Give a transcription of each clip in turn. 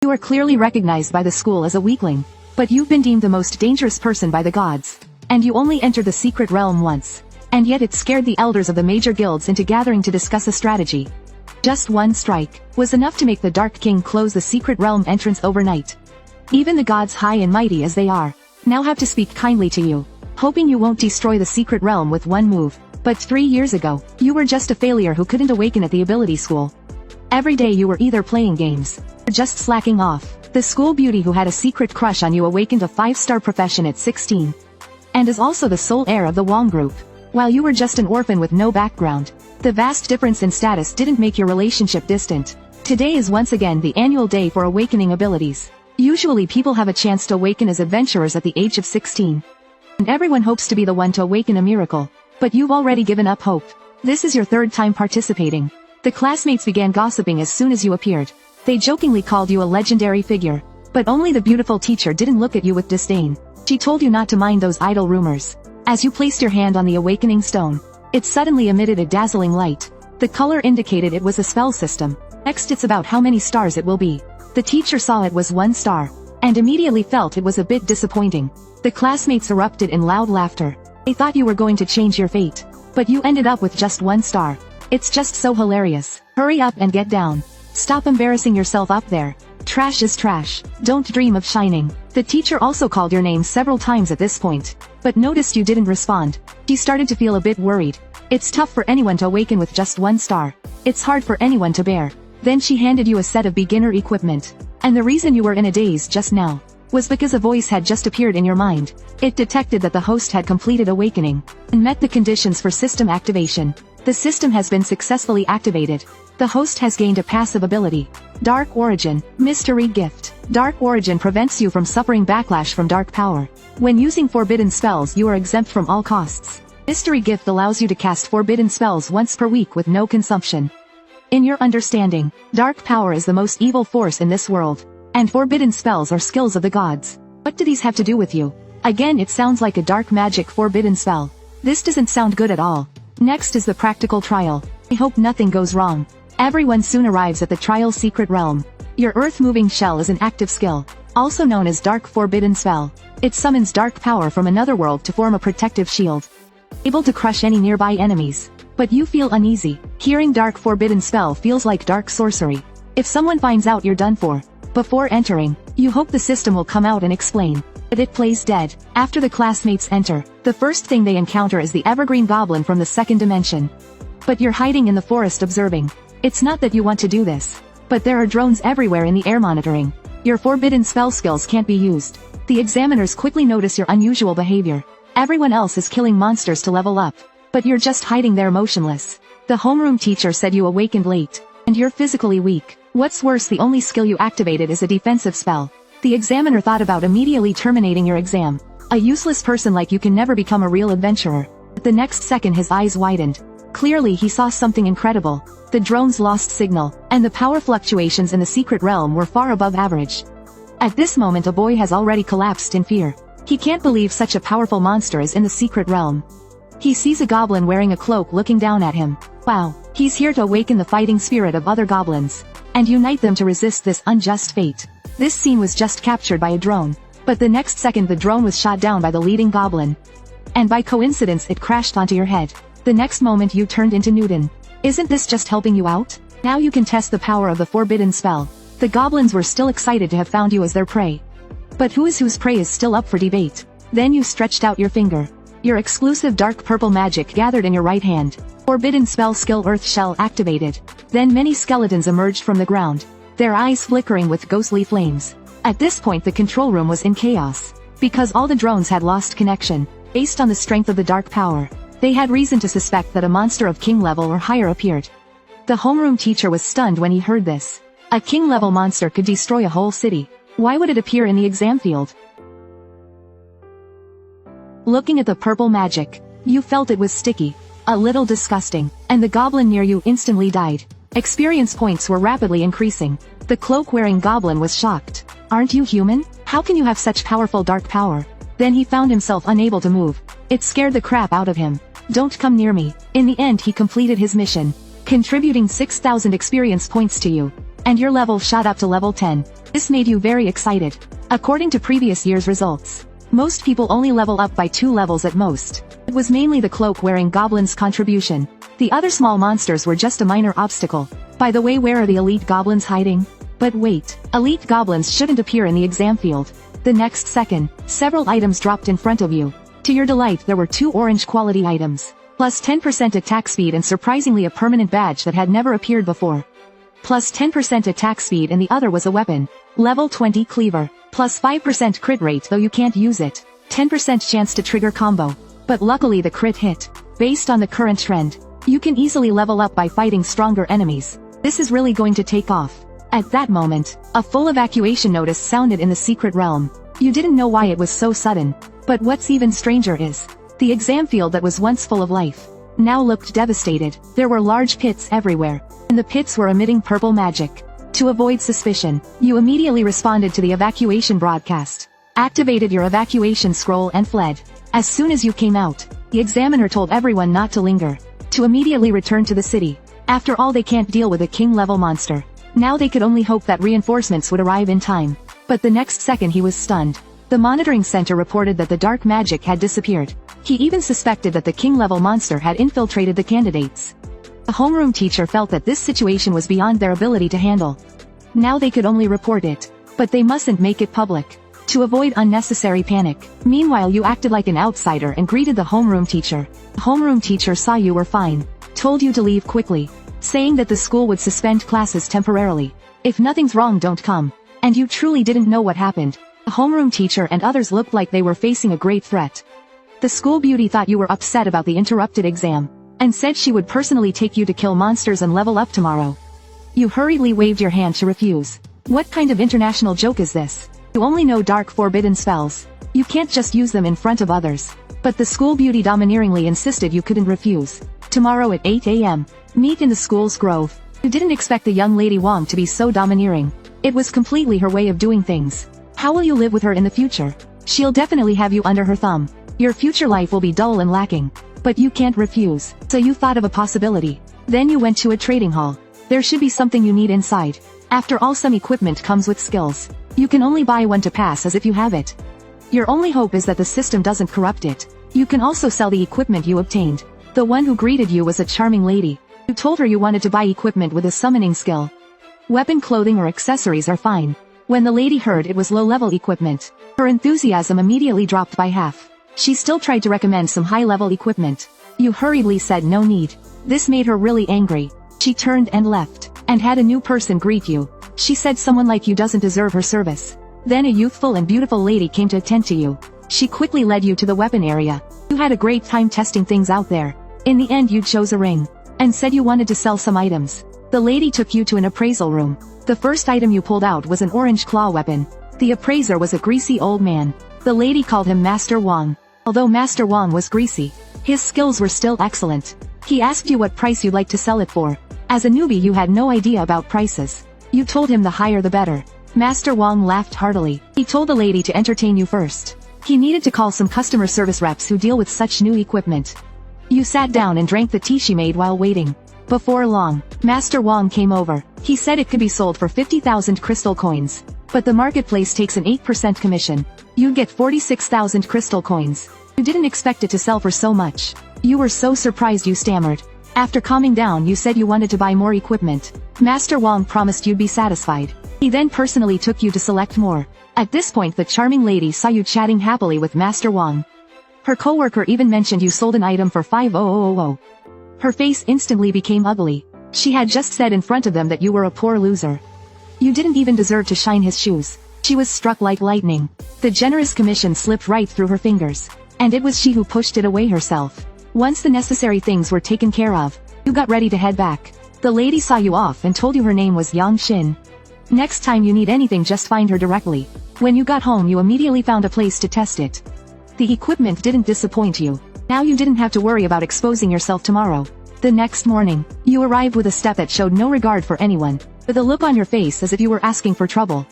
You are clearly recognized by the school as a weakling. But you've been deemed the most dangerous person by the gods. And you only entered the secret realm once. And yet it scared the elders of the major guilds into gathering to discuss a strategy. Just one strike was enough to make the Dark King close the secret realm entrance overnight. Even the gods, high and mighty as they are, now have to speak kindly to you, hoping you won't destroy the secret realm with one move. But 3 years ago, you were just a failure who couldn't awaken at the ability school. Every day you were either playing games, or just slacking off. The school beauty who had a secret crush on you awakened a 5-star profession at 16. And is also the sole heir of the Wong group. While you were just an orphan with no background, the vast difference in status didn't make your relationship distant. Today is once again the annual day for awakening abilities. Usually people have a chance to awaken as adventurers at the age of 16. And everyone hopes to be the one to awaken a miracle. But you've already given up hope. This is your 3rd time participating. The classmates began gossiping as soon as you appeared. They jokingly called you a legendary figure. But only the beautiful teacher didn't look at you with disdain. She told you not to mind those idle rumors. As you placed your hand on the awakening stone, it suddenly emitted a dazzling light. The color indicated it was a spell system. Next, it's about how many stars it will be. The teacher saw it was 1 star, and immediately felt it was a bit disappointing. The classmates erupted in loud laughter. They thought you were going to change your fate. But you ended up with just 1 star. It's just so hilarious. Hurry up and get down. Stop embarrassing yourself up there. Trash is trash. Don't dream of shining. The teacher also called your name several times at this point, but noticed you didn't respond. She started to feel a bit worried. It's tough for anyone to awaken with just 1 star. It's hard for anyone to bear. Then she handed you a set of beginner equipment. And the reason you were in a daze just now was because a voice had just appeared in your mind. It detected that the host had completed awakening and met the conditions for system activation. The system has been successfully activated. The host has gained a passive ability. Dark Origin, Mystery Gift. Dark Origin prevents you from suffering backlash from dark power. When using forbidden spells, you are exempt from all costs. Mystery Gift allows you to cast forbidden spells once per week with no consumption. In your understanding, dark power is the most evil force in this world, and forbidden spells are skills of the gods. What do these have to do with you? Again, it sounds like a dark magic forbidden spell. This doesn't sound good at all. Next is the practical trial. I hope nothing goes wrong. Everyone soon arrives at the trial secret realm. Your earth-moving shell is an active skill, also known as Dark Forbidden Spell. It summons dark power from another world to form a protective shield, able to crush any nearby enemies. But you feel uneasy. Hearing Dark Forbidden Spell feels like dark sorcery. If someone finds out, you're done for. Before entering, you hope the system will come out and explain. But it plays dead. After the classmates enter, the first thing they encounter is the evergreen goblin from the 2nd dimension. But you're hiding in the forest observing. It's not that you want to do this, but there are drones everywhere in the air monitoring. Your forbidden spell skills can't be used. The examiners quickly notice your unusual behavior. Everyone else is killing monsters to level up, but you're just hiding there motionless. The homeroom teacher said you awakened late, and you're physically weak. What's worse, the only skill you activated is a defensive spell. The examiner thought about immediately terminating your exam. A useless person like you can never become a real adventurer. But the next second his eyes widened. Clearly he saw something incredible. The drones lost signal, and the power fluctuations in the secret realm were far above average. At this moment a boy has already collapsed in fear. He can't believe such a powerful monster is in the secret realm. He sees a goblin wearing a cloak looking down at him. Wow, he's here to awaken the fighting spirit of other goblins, and unite them to resist this unjust fate. This scene was just captured by a drone, but the next second the drone was shot down by the leading goblin. And by coincidence it crashed onto your head. The next moment you turned into Newton. Isn't this just helping you out? Now you can test the power of the forbidden spell. The goblins were still excited to have found you as their prey. But whose prey is still up for debate. Then you stretched out your finger. Your exclusive dark purple magic gathered in your right hand. Forbidden spell skill Earth Shell activated. Then many skeletons emerged from the ground, their eyes flickering with ghostly flames. At this point the control room was in chaos, because all the drones had lost connection. Based on the strength of the dark power, they had reason to suspect that a monster of king level or higher appeared. The homeroom teacher was stunned when he heard this. A king level monster could destroy a whole city. Why would it appear in the exam field? Looking at the purple magic, you felt it was sticky, a little disgusting, and the goblin near you instantly died. Experience points were rapidly increasing. The cloak-wearing goblin was shocked. Aren't you human? How can you have such powerful dark power? Then he found himself unable to move. It scared the crap out of him. Don't come near me. In the end he completed his mission, contributing 6,000 experience points to you. and your level shot up to level 10. This made you very excited. According to previous year's results, most people only level up by 2 levels at most. It was mainly the cloak-wearing goblins' contribution. The other small monsters were just a minor obstacle. By the way, where are the elite goblins hiding? But wait, elite goblins shouldn't appear in the exam field. The next second, several items dropped in front of you. To your delight, there were 2 orange quality items, plus 10% attack speed and surprisingly a permanent badge that had never appeared before. Plus 10% attack speed, and the other was a weapon. Level 20 cleaver. Plus 5% crit rate, though you can't use it. 10% chance to trigger combo. But luckily the crit hit. Based on the current trend, you can easily level up by fighting stronger enemies. This is really going to take off. At that moment, a full evacuation notice sounded in the secret realm. You didn't know why it was so sudden. But what's even stranger is, the exam field that was once full of life now looked devastated. There were large pits everywhere, and the pits were emitting purple magic. To avoid suspicion, you immediately responded to the evacuation broadcast, activated your evacuation scroll and fled. As soon as you came out, the examiner told everyone not to linger, to immediately return to the city. After all, they can't deal with a king-level monster. Now they could only hope that reinforcements would arrive in time. But the next second he was stunned. The monitoring center reported that the dark magic had disappeared. He even suspected that the king-level monster had infiltrated the candidates. The homeroom teacher felt that this situation was beyond their ability to handle. Now they could only report it, but they mustn't make it public, to avoid unnecessary panic. Meanwhile, you acted like an outsider and greeted the homeroom teacher. The homeroom teacher saw you were fine, told you to leave quickly, saying that the school would suspend classes temporarily. If nothing's wrong, don't come. And you truly didn't know what happened. The homeroom teacher and others looked like they were facing a great threat. The school beauty thought you were upset about the interrupted exam, and said she would personally take you to kill monsters and level up tomorrow. You hurriedly waved your hand to refuse. What kind of international joke is this? You only know dark forbidden spells. You can't just use them in front of others. But the school beauty domineeringly insisted you couldn't refuse. Tomorrow at 8 a.m., meet in the school's grove. You didn't expect the young lady Wong to be so domineering. It was completely her way of doing things. How will you live with her in the future? She'll definitely have you under her thumb. Your future life will be dull and lacking. But you can't refuse. So you thought of a possibility. Then you went to a trading hall. There should be something you need inside. After all, some equipment comes with skills. You can only buy one to pass as if you have it. Your only hope is that the system doesn't corrupt it. You can also sell the equipment you obtained. The one who greeted you was a charming lady. You told her you wanted to buy equipment with a summoning skill. Weapon, clothing or accessories are fine. When the lady heard it was low-level equipment, her enthusiasm immediately dropped by half. She still tried to recommend some high-level equipment. You hurriedly said no need. This made her really angry. She turned and left, and had a new person greet you. She said someone like you doesn't deserve her service. Then a youthful and beautiful lady came to attend to you. She quickly led you to the weapon area. You had a great time testing things out there. In the end, you chose a ring, and said you wanted to sell some items. The lady took you to an appraisal room. The first item you pulled out was an orange claw weapon. The appraiser was a greasy old man. The lady called him Master Wong. Although Master Wong was greasy, his skills were still excellent. He asked you what price you'd like to sell it for. As a newbie, you had no idea about prices. You told him the higher the better. Master Wong laughed heartily. He told the lady to entertain you first. He needed to call some customer service reps who deal with such new equipment. You sat down and drank the tea she made while waiting. Before long, Master Wong came over. He said it could be sold for 50,000 crystal coins. But the marketplace takes an 8% commission. You'd get 46,000 crystal coins. You didn't expect it to sell for so much. You were so surprised you stammered. After calming down, you said you wanted to buy more equipment. Master Wong promised you'd be satisfied. He then personally took you to select more. At this point, the charming lady saw you chatting happily with Master Wong. Her co-worker even mentioned you sold an item for 5,000. Her face instantly became ugly. She had just said in front of them that you were a poor loser. You didn't even deserve to shine his shoes. She was struck like lightning. The generous commission slipped right through her fingers. And it was she who pushed it away herself. Once the necessary things were taken care of, you got ready to head back. The lady saw you off and told you her name was Yang Xin. Next time you need anything, just find her directly. When you got home, you immediately found a place to test it. The equipment didn't disappoint you. Now you didn't have to worry about exposing yourself tomorrow. The next morning, you arrived with a step that showed no regard for anyone, with a look on your face as if you were asking for trouble.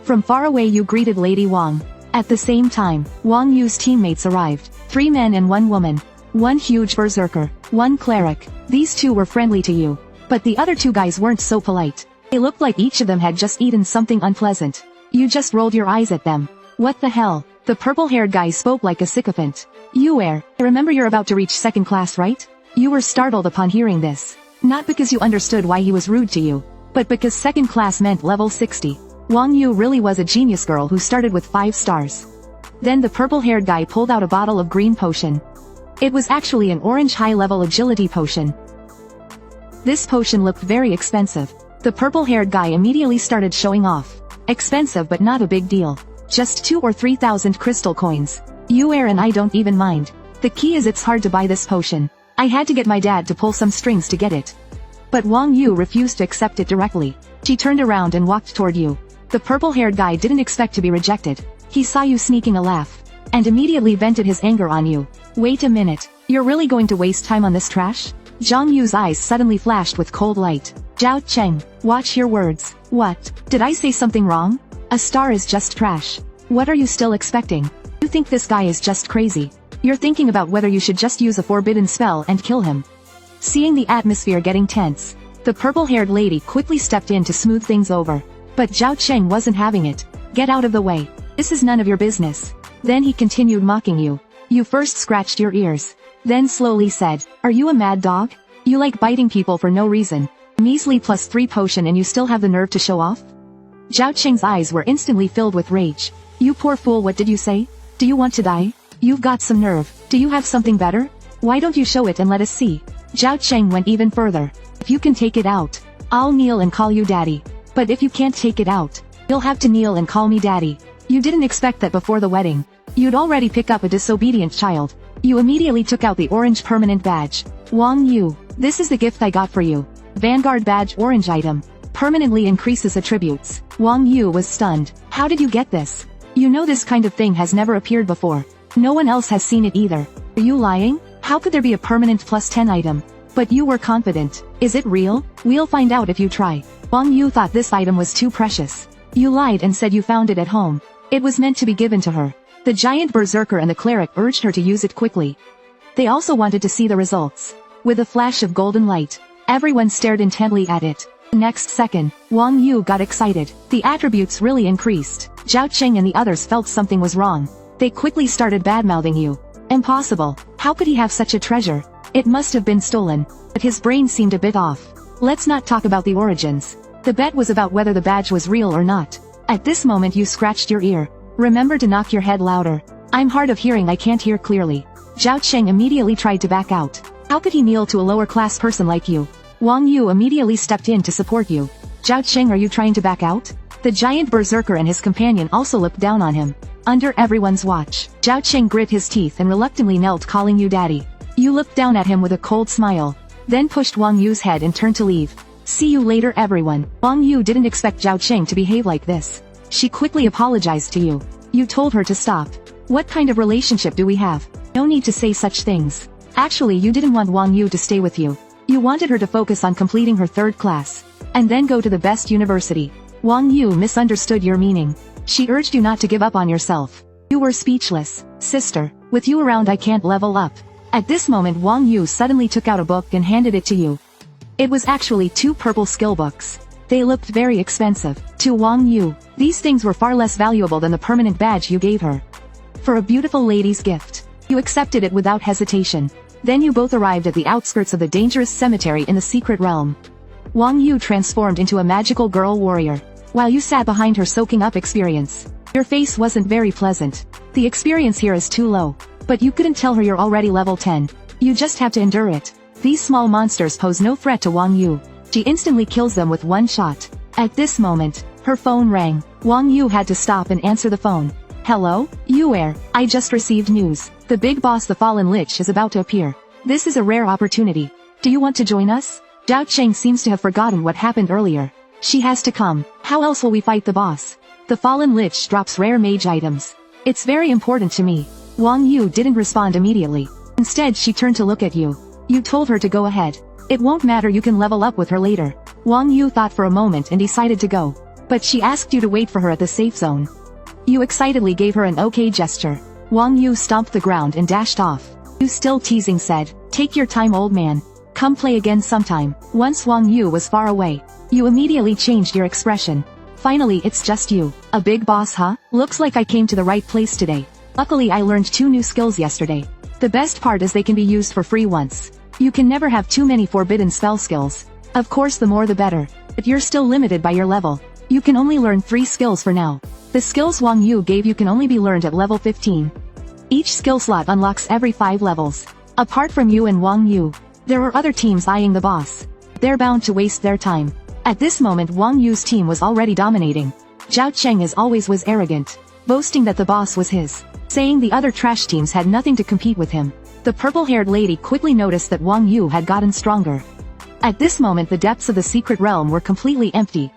From far away you greeted Lady Wong. At the same time, Wang Yu's teammates arrived, 3 men and 1 woman. 1 huge berserker, 1 cleric. These 2 were friendly to you. But the other 2 guys weren't so polite. They looked like each of them had just eaten something unpleasant. You just rolled your eyes at them. What the hell? The purple-haired guy spoke like a sycophant. I remember you're about to reach second class, right? You were startled upon hearing this. Not because you understood why he was rude to you, but because second class meant level 60. Wang Yu really was a genius girl who started with 5 stars. Then the purple-haired guy pulled out a bottle of green potion. It was actually an orange high-level agility potion. This potion looked very expensive. The purple-haired guy immediately started showing off. Expensive but not a big deal. Just 2 or 3,000 crystal coins. And I don't even mind. The key is it's hard to buy this potion. I had to get my dad to pull some strings to get it. But Wang Yu refused to accept it directly. She turned around and walked toward you. The purple-haired guy didn't expect to be rejected. He saw you sneaking a laugh, and immediately vented his anger on you. Wait a minute, you're really going to waste time on this trash? Zhang Yu's eyes suddenly flashed with cold light. Zhao Cheng, watch your words. What? Did I say something wrong? A star is just trash. What are you still expecting? You think this guy is just crazy. You're thinking about whether you should just use a forbidden spell and kill him. Seeing the atmosphere getting tense, the purple-haired lady quickly stepped in to smooth things over. But Zhao Cheng wasn't having it. Get out of the way. This is none of your business. Then he continued mocking you. You first scratched your ears. Then slowly said, are you a mad dog? You like biting people for no reason. Measly +3 potion and you still have the nerve to show off? Zhao Cheng's eyes were instantly filled with rage. You poor fool, what did you say? Do you want to die? You've got some nerve. Do you have something better? Why don't you show it and let us see? Zhao Cheng went even further. If you can take it out, I'll kneel and call you daddy. But if you can't take it out, you'll have to kneel and call me daddy. You didn't expect that before the wedding. You'd already pick up a disobedient child. You immediately took out the orange permanent badge. Wang Yu, this is the gift I got for you. Vanguard badge orange item. Permanently increases attributes. Wang Yu was stunned. How did you get this? You know this kind of thing has never appeared before. No one else has seen it either. Are you lying? How could there be a permanent +10 item? But you were confident. Is it real? We'll find out if you try. Wang Yu thought this item was too precious. You lied and said you found it at home. It was meant to be given to her. The giant berserker and the cleric urged her to use it quickly. They also wanted to see the results. With a flash of golden light, everyone stared intently at it. Next second, Wang Yu got excited. The attributes really increased. Zhao Cheng and the others felt something was wrong. They quickly started badmouthing you. Impossible. How could he have such a treasure? It must have been stolen. But his brain seemed a bit off. Let's not talk about the origins. The bet was about whether the badge was real or not. At this moment you scratched your ear. Remember to knock your head louder. I'm hard of hearing, I can't hear clearly. Zhao Cheng immediately tried to back out. How could he kneel to a lower class person like you? Wang Yu immediately stepped in to support you. Zhao Cheng, are you trying to back out? The giant berserker and his companion also looked down on him. Under everyone's watch, Zhao Cheng grit his teeth and reluctantly knelt, calling you daddy. You looked down at him with a cold smile, then pushed Wang Yu's head and turned to leave. See you later everyone. Wang Yu didn't expect Zhao Cheng to behave like this. She quickly apologized to you. You told her to stop. What kind of relationship do we have? No need to say such things. Actually, you didn't want Wang Yu to stay with you. You wanted her to focus on completing her 3rd class, and then go to the best university. Wang Yu misunderstood your meaning. She urged you not to give up on yourself. You were speechless. Sister, with you around I can't level up. At this moment Wang Yu suddenly took out a book and handed it to you. It was actually 2 purple skill books. They looked very expensive. To Wang Yu, these things were far less valuable than the permanent badge you gave her. For a beautiful lady's gift, you accepted it without hesitation. Then you both arrived at the outskirts of the dangerous cemetery in the secret realm. Wang Yu transformed into a magical girl warrior, while you sat behind her soaking up experience. Your face wasn't very pleasant. The experience here is too low. But you couldn't tell her you're already level 10. You just have to endure it. These small monsters pose no threat to Wang Yu. She instantly kills them with 1 shot. At this moment, her phone rang. Wang Yu had to stop and answer the phone. Hello? I just received news. The big boss, the Fallen Lich, is about to appear. This is a rare opportunity. Do you want to join us? Zhao Cheng seems to have forgotten what happened earlier. She has to come. How else will we fight the boss? The Fallen Lich drops rare mage items. It's very important to me. Wang Yu didn't respond immediately. Instead she turned to look at you. You told her to go ahead. It won't matter, you can level up with her later. Wang Yu thought for a moment and decided to go. But she asked you to wait for her at the safe zone. You excitedly gave her an okay gesture. Wang Yu stomped the ground and dashed off. You still teasing said, take your time old man. Come play again sometime. Once Wang Yu was far away. You immediately changed your expression. Finally, it's just you. A big boss, huh? Looks like I came to the right place today. Luckily I learned 2 new skills yesterday. The best part is they can be used for free once. You can never have too many forbidden spell skills. Of course the more the better. But you're still limited by your level. You can only learn 3 skills for now. The skills Wang Yu gave you can only be learned at level 15. Each skill slot unlocks every 5 levels. Apart from you and Wang Yu, there were other teams eyeing the boss. They're bound to waste their time. At this moment Wang Yu's team was already dominating. Zhao Cheng as always was arrogant, boasting that the boss was his, saying the other trash teams had nothing to compete with him. The purple-haired lady quickly noticed that Wang Yu had gotten stronger. At this moment the depths of the secret realm were completely empty.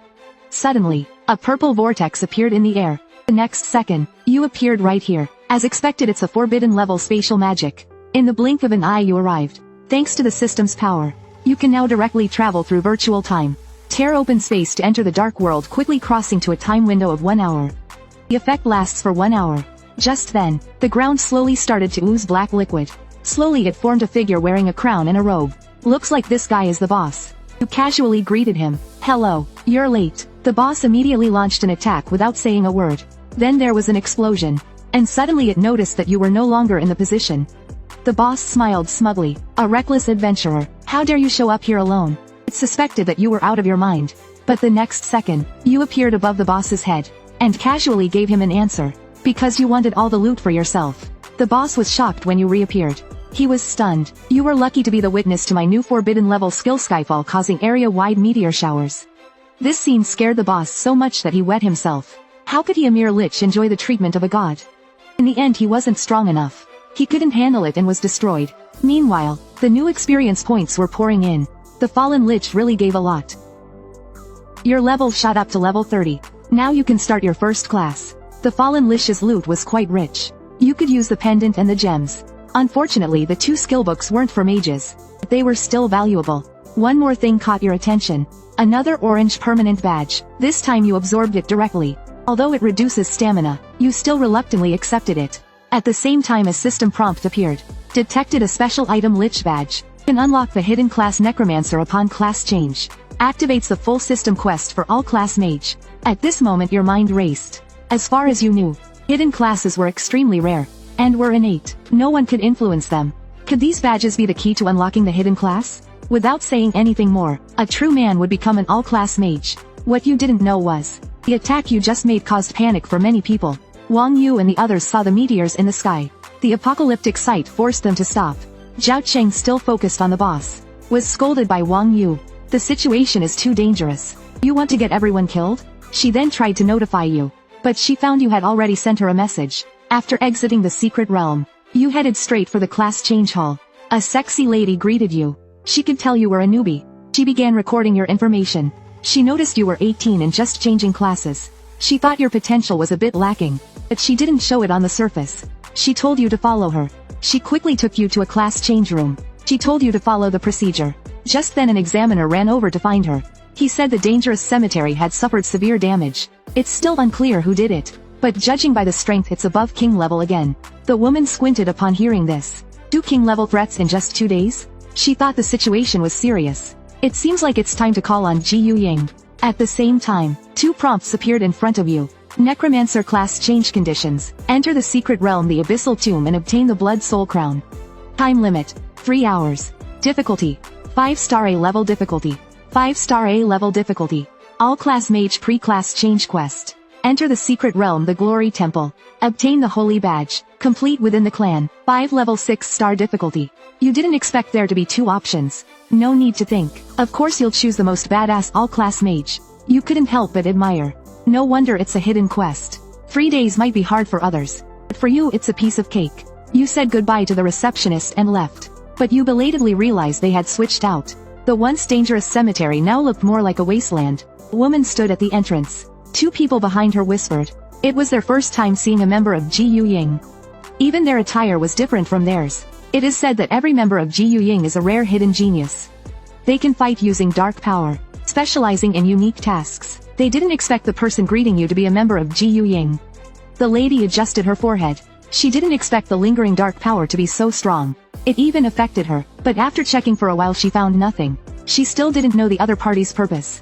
Suddenly, a purple vortex appeared in the air. The next second, you appeared right here. As expected, it's a forbidden level spatial magic. In the blink of an eye you arrived. Thanks to the system's power, you can now directly travel through virtual time. Tear open space to enter the dark world, quickly crossing to a time window of 1 hour. The effect lasts for 1 hour. Just then, the ground slowly started to ooze black liquid. Slowly it formed a figure wearing a crown and a robe. Looks like this guy is the boss. You casually greeted him. Hello, you're late. The boss immediately launched an attack without saying a word. Then there was an explosion. And suddenly it noticed that you were no longer in the position. The boss smiled smugly. A reckless adventurer. How dare you show up here alone? It's suspected that you were out of your mind. But the next second, you appeared above the boss's head. And casually gave him an answer. Because you wanted all the loot for yourself. The boss was shocked when you reappeared. He was stunned. You were lucky to be the witness to my new forbidden level skill Skyfall causing area-wide meteor showers. This scene scared the boss so much that he wet himself. How could he, a mere lich, enjoy the treatment of a god? In the end he wasn't strong enough. He couldn't handle it and was destroyed. Meanwhile, the new experience points were pouring in. The fallen lich really gave a lot. Your level shot up to level 30. Now you can start your first class. The fallen lich's loot was quite rich. You could use the pendant and the gems. Unfortunately the 2 skill books weren't for mages. But they were still valuable. One more thing caught your attention. Another orange permanent badge. This time you absorbed it directly. Although it reduces stamina, you still reluctantly accepted it. At the same time a system prompt appeared. Detected a special item lich badge. Can unlock the hidden class necromancer upon class change. Activates the full system quest for all class mage. At this moment your mind raced. As far as you knew, hidden classes were extremely rare. And were innate. No one could influence them. Could these badges be the key to unlocking the hidden class? Without saying anything more, a true man would become an all-class mage. What you didn't know was, the attack you just made caused panic for many people. Wang Yu and the others saw the meteors in the sky. The apocalyptic sight forced them to stop. Zhao Cheng, still focused on the boss, was scolded by Wang Yu. The situation is too dangerous. You want to get everyone killed? She then tried to notify you. But she found you had already sent her a message. After exiting the secret realm, you headed straight for the class change hall. A sexy lady greeted you. She could tell you were a newbie. She began recording your information. She noticed you were 18 and just changing classes. She thought your potential was a bit lacking, but she didn't show it on the surface. She told you to follow her. She quickly took you to a class change room. She told you to follow the procedure. Just then an examiner ran over to find her. He said the dangerous cemetery had suffered severe damage. It's still unclear who did it, but judging by the strength it's above king level again. The woman squinted upon hearing this. 2 king level threats in just 2 days? She thought the situation was serious. It seems like it's time to call on Ji Yu Ying. At the same time, 2 prompts appeared in front of you. Necromancer class change conditions. Enter the secret realm, the abyssal tomb, and obtain the blood soul crown. Time limit, 3 hours. Difficulty, 5-star A level difficulty. 5-star A level difficulty. All class mage pre-class change quest. Enter the secret realm, the glory temple. Obtain the holy badge. Complete within the clan. 5 level 6-star difficulty. You didn't expect there to be 2 options. No need to think. Of course you'll choose the most badass all-class mage. You couldn't help but admire. No wonder it's a hidden quest. 3 days might be hard for others, but for you it's a piece of cake. You said goodbye to the receptionist and left. But you belatedly realized they had switched out. The once dangerous cemetery now looked more like a wasteland. A woman stood at the entrance. 2 people behind her whispered. It was their first time seeing a member of Ji Yu Ying. Even their attire was different from theirs. It is said that every member of Ji Yu Ying is a rare hidden genius. They can fight using dark power, specializing in unique tasks. They didn't expect the person greeting you to be a member of Ji Yu Ying. The lady adjusted her forehead. She didn't expect the lingering dark power to be so strong. It even affected her, but after checking for a while she found nothing. She still didn't know the other party's purpose.